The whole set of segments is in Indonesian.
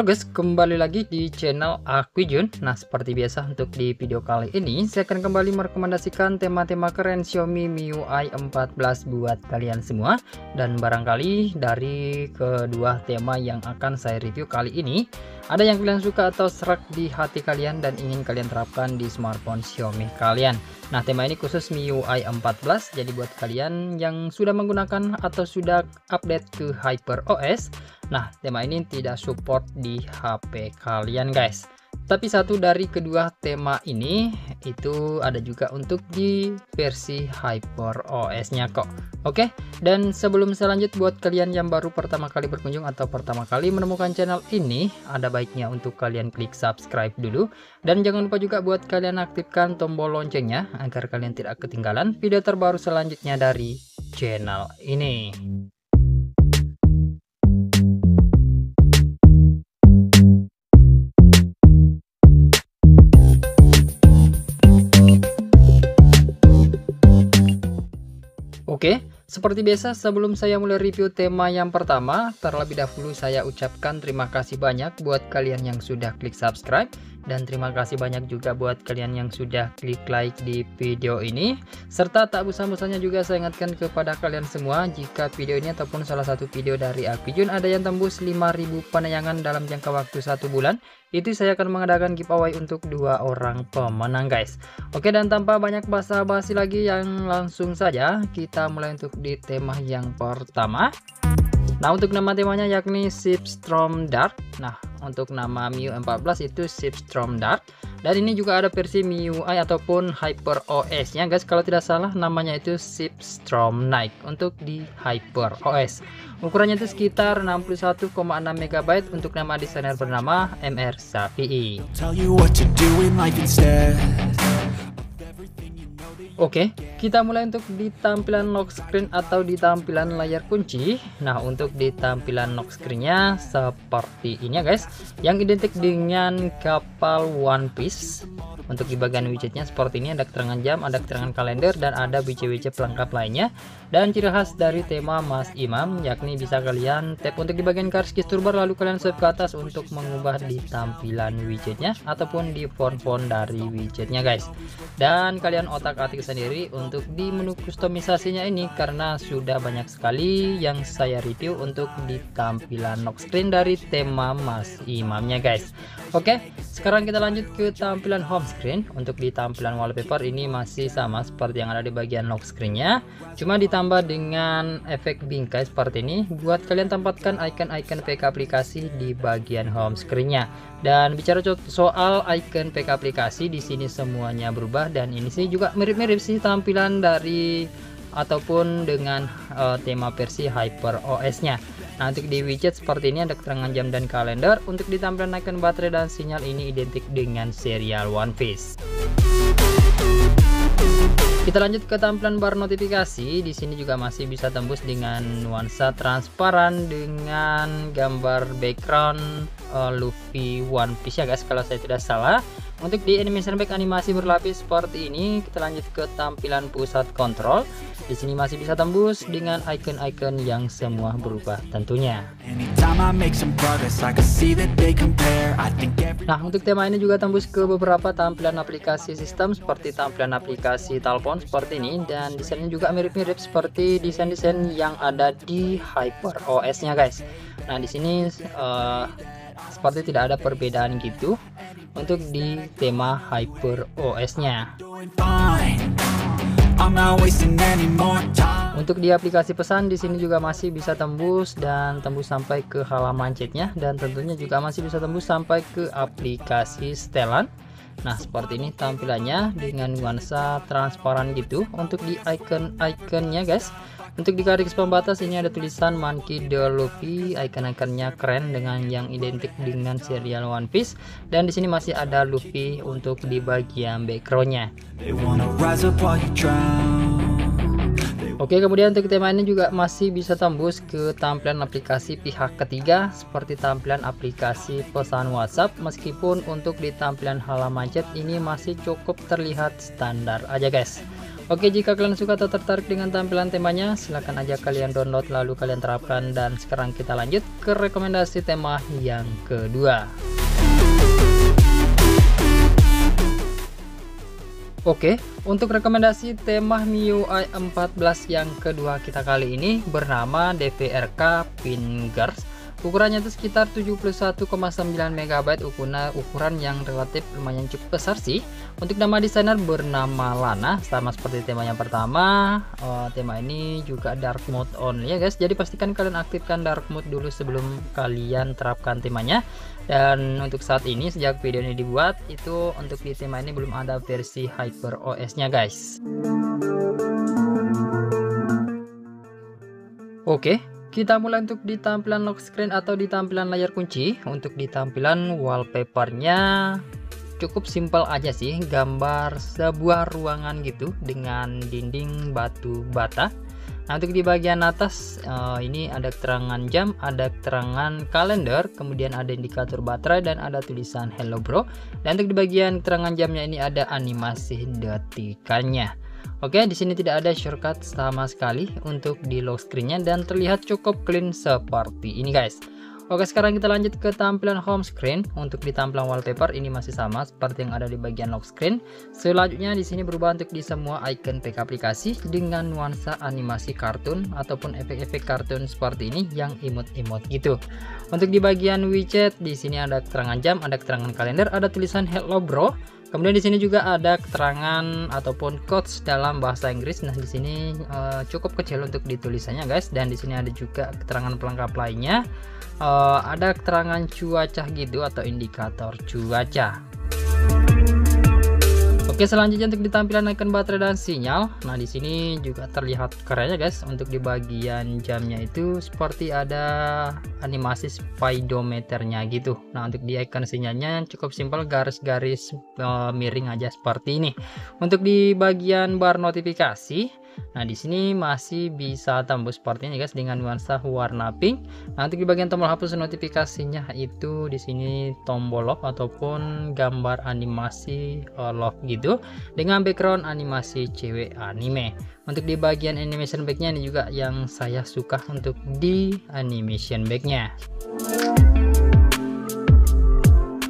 Halo guys, kembali lagi di channel aku Jun. Nah, seperti biasa untuk di video kali ini saya akan kembali merekomendasikan tema-tema keren Xiaomi MIUI 14 buat kalian semua. Dan barangkali dari kedua tema yang akan saya review kali ini, ada yang kalian suka atau serak di hati kalian dan ingin kalian terapkan di smartphone Xiaomi kalian. Nah, tema ini khusus MIUI 14, jadi buat kalian yang sudah menggunakan atau sudah update ke HyperOS, nah, tema ini tidak support di HP kalian guys. Tapi satu dari kedua tema ini itu ada juga untuk di versi HyperOS nya kok. Oke, dan sebelum saya lanjut, buat kalian yang baru pertama kali berkunjung atau pertama kali menemukan channel ini, ada baiknya untuk kalian klik subscribe dulu. Dan jangan lupa juga buat kalian aktifkan tombol loncengnya agar kalian tidak ketinggalan video terbaru selanjutnya dari channel ini. Oke, seperti biasa sebelum saya mulai review tema yang pertama, terlebih dahulu saya ucapkan terima kasih banyak buat kalian yang sudah klik subscribe. Dan terima kasih banyak juga buat kalian yang sudah klik like di video ini. Serta tak bosan-bosannya juga saya ingatkan kepada kalian semua, jika video ini ataupun salah satu video dari aku Jun ada yang tembus 5.000 penayangan dalam jangka waktu 1 bulan, itu saya akan mengadakan giveaway untuk 2 orang pemenang guys. Oke, dan tanpa banyak basa-basi lagi, yang langsung saja kita mulai untuk di tema yang pertama. Nah, untuk nama temanya yakni Slipstream Dark. Nah, untuk nama MIUI 14 itu Slipstream Dark. Dan ini juga ada versi MIUI ataupun HyperOS nya guys. Kalau tidak salah namanya itu Slipstream Night untuk di HyperOS. Ukurannya itu sekitar 61,6 MB untuk nama desainer bernama MR Safi'i. Oke, kita mulai untuk di tampilan lock screen atau di tampilan layar kunci. Nah, untuk di tampilan lock screen-nya seperti ini ya guys, yang identik dengan kapal One Piece. Untuk di bagian widgetnya seperti ini, ada keterangan jam, ada keterangan kalender, dan ada widget-widget pelengkap lainnya. Dan ciri khas dari tema Mas Imam yakni bisa kalian tap untuk di bagian garis toolbar, lalu kalian swipe ke atas untuk mengubah di tampilan widgetnya ataupun di font-font dari widgetnya guys. Dan kalian otak-atik sendiri untuk di menu kustomisasinya ini, karena sudah banyak sekali yang saya review untuk di tampilan lock screen dari tema Mas Imamnya guys. Oke, sekarang kita lanjut ke tampilan home screen. Untuk di tampilan wallpaper ini masih sama seperti yang ada di bagian lock screen-nya, cuma ditambah dengan efek bingkai seperti ini buat kalian tempatkan icon-icon PK aplikasi di bagian home screen-nya. Dan bicara soal icon PK aplikasi, di sini semuanya berubah, dan ini sih juga mirip-mirip sih tampilan dari ataupun dengan tema versi HyperOS nya. Nah, untuk di widget seperti ini ada keterangan jam dan kalender. Untuk di tampilan icon baterai dan sinyal ini identik dengan serial One Piece. Kita lanjut ke tampilan bar notifikasi. Di sini juga masih bisa tembus dengan nuansa transparan dengan gambar background Luffy One Piece ya guys, kalau saya tidak salah. Untuk di animation back animasi berlapis seperti ini, kita lanjut ke tampilan pusat kontrol. Di sini masih bisa tembus dengan icon-icon yang semua berubah tentunya. Nah, untuk tema ini juga tembus ke beberapa tampilan aplikasi sistem seperti tampilan aplikasi telepon seperti ini, dan desainnya juga mirip-mirip seperti desain-desain yang ada di HyperOS nya guys. Nah, di sini seperti tidak ada perbedaan gitu untuk di tema HyperOS nya. Untuk di aplikasi pesan di sini juga masih bisa tembus dan tembus sampai ke halaman chatnya, dan tentunya juga masih bisa tembus sampai ke aplikasi setelan. Nah, seperti ini tampilannya dengan nuansa transparan gitu untuk di icon-iconnya guys. Untuk di garis pembatas ini ada tulisan Monkey D. Luffy, icon-iconnya keren dengan yang identik dengan serial One Piece, dan di sini masih ada Luffy untuk di bagian backgroundnya. Oke, kemudian untuk tema ini juga masih bisa tembus ke tampilan aplikasi pihak ketiga seperti tampilan aplikasi pesan WhatsApp, meskipun untuk di tampilan halaman chat ini masih cukup terlihat standar aja guys. Oke, jika kalian suka atau tertarik dengan tampilan temanya, silahkan aja kalian download lalu kalian terapkan. Dan sekarang kita lanjut ke rekomendasi tema yang kedua. Oke, untuk rekomendasi tema MIUI 14 yang kedua kita kali ini bernama DVRK Fingers. Ukurannya itu sekitar 71,9 MB, ukuran yang relatif lumayan cukup besar sih. Untuk nama desainer bernama Lana, sama seperti tema yang pertama. Tema ini juga dark mode only ya guys, jadi pastikan kalian aktifkan dark mode dulu sebelum kalian terapkan temanya. Dan untuk saat ini sejak video ini dibuat, itu untuk di tema ini belum ada versi HyperOS nya guys. Oke, kita mulai untuk di tampilan lock screen atau di tampilan layar kunci. Untuk di tampilan wallpapernya cukup simpel aja sih, gambar sebuah ruangan gitu dengan dinding batu bata. Nah, untuk di bagian atas ini ada keterangan jam, ada keterangan kalender, kemudian ada indikator baterai dan ada tulisan hello bro. Dan untuk di bagian keterangan jamnya ini ada animasi detikannya. Oke, di sini tidak ada shortcut sama sekali untuk di lock screen-nya dan terlihat cukup clean seperti ini guys. Oke, sekarang kita lanjut ke tampilan home screen. Untuk di tampilan wallpaper ini masih sama seperti yang ada di bagian lock screen. Selanjutnya di sini berubah untuk di semua icon pack aplikasi dengan nuansa animasi kartun ataupun efek-efek kartun seperti ini yang imut-imut gitu. Untuk di bagian widget di sini ada keterangan jam, ada keterangan kalender, ada tulisan hello bro. Kemudian di sini juga ada keterangan ataupun quotes dalam bahasa Inggris. Nah, di sini cukup kecil untuk ditulisannya guys, dan di sini ada juga keterangan pelengkap lainnya. Ada keterangan cuaca gitu atau indikator cuaca. Oke, selanjutnya untuk di tampilan icon baterai dan sinyal. Nah, di sini juga terlihat keren ya guys. Untuk di bagian jamnya itu seperti ada animasi speedometernya gitu. Nah, untuk di icon sinyalnya cukup simpel, garis-garis miring aja seperti ini. Untuk di bagian bar notifikasi, nah di sini masih bisa tembus seperti ini guys dengan nuansa warna pink. Nah, untuk di bagian tombol hapus notifikasinya itu di sini tombol love ataupun gambar animasi love gitu dengan background animasi cewek anime. Untuk di bagian animation backnya ini juga yang saya suka untuk di animation backnya.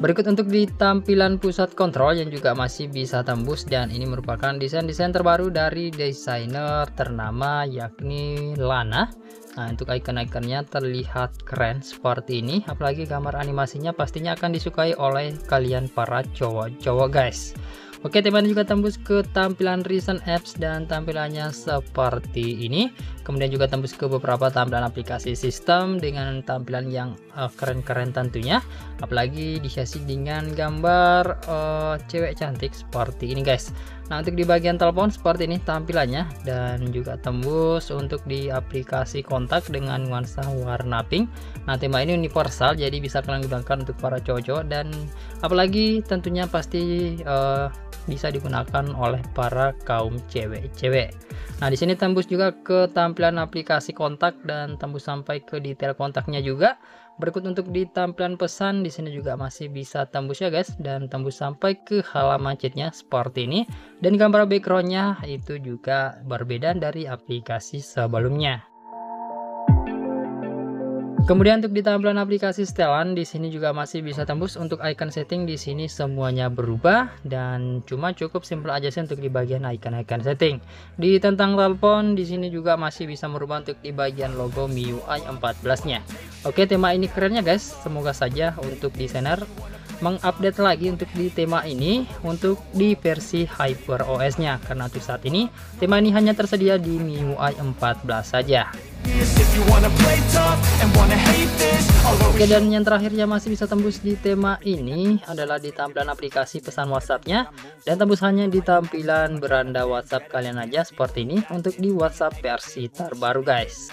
Berikut untuk di tampilan pusat kontrol yang juga masih bisa tembus, dan ini merupakan desain-desain terbaru dari desainer ternama yakni Lana. Nah, untuk icon-iconnya terlihat keren seperti ini, apalagi gambar animasinya pastinya akan disukai oleh kalian para cowok-cowok guys. Oke, teman juga tembus ke tampilan recent apps dan tampilannya seperti ini. Kemudian juga tembus ke beberapa tampilan aplikasi sistem dengan tampilan yang keren-keren tentunya. Apalagi dihiasi dengan gambar cewek cantik seperti ini guys. Nah, untuk di bagian telepon seperti ini tampilannya, dan juga tembus untuk di aplikasi kontak dengan nuansa warna pink. Nah, tema ini universal jadi bisa kalian gunakan untuk para cowok-cowok, dan apalagi tentunya pasti bisa digunakan oleh para kaum cewek-cewek. Nah, di sini tembus juga ke tampilan aplikasi kontak dan tembus sampai ke detail kontaknya juga. Berikut untuk di tampilan pesan di sini juga masih bisa tembus ya guys, dan tembus sampai ke halaman chatnya seperti ini. Dan gambar backgroundnya itu juga berbeda dari aplikasi sebelumnya. Kemudian untuk di tampilan aplikasi setelan di sini juga masih bisa tembus. Untuk icon setting di sini semuanya berubah, dan cuma cukup simple aja sih untuk di bagian icon-icon setting. Di tentang telepon di sini juga masih bisa merubah untuk di bagian logo MIUI 14-nya. Oke, tema ini kerennya guys. Semoga saja untuk desainer mengupdate lagi untuk di tema ini untuk di versi HyperOS-nya, karena untuk saat ini tema ini hanya tersedia di MIUI 14 saja. Oke, dan yang terakhirnya masih bisa tembus di tema ini adalah di tampilan aplikasi pesan WhatsApp-nya, dan tembus hanya di tampilan beranda WhatsApp kalian aja seperti ini untuk di WhatsApp versi terbaru guys.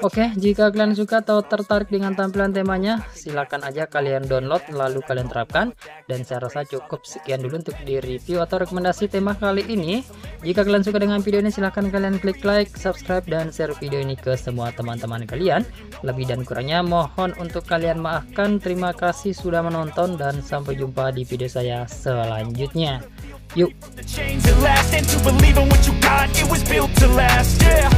Oke, jika kalian suka atau tertarik dengan tampilan temanya, silakan aja kalian download lalu kalian terapkan. Dan saya rasa cukup sekian dulu untuk di review atau rekomendasi tema kali ini. Jika kalian suka dengan video ini, silahkan kalian klik like, subscribe, dan share video ini ke semua teman-teman kalian. Lebih dan kurangnya mohon untuk kalian maafkan. Terima kasih sudah menonton dan sampai jumpa di video saya selanjutnya. Yuk. The chains that last and to believe in what you got, it was built to last, yeah.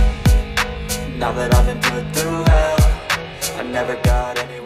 Now that I've been put through hell, I never got any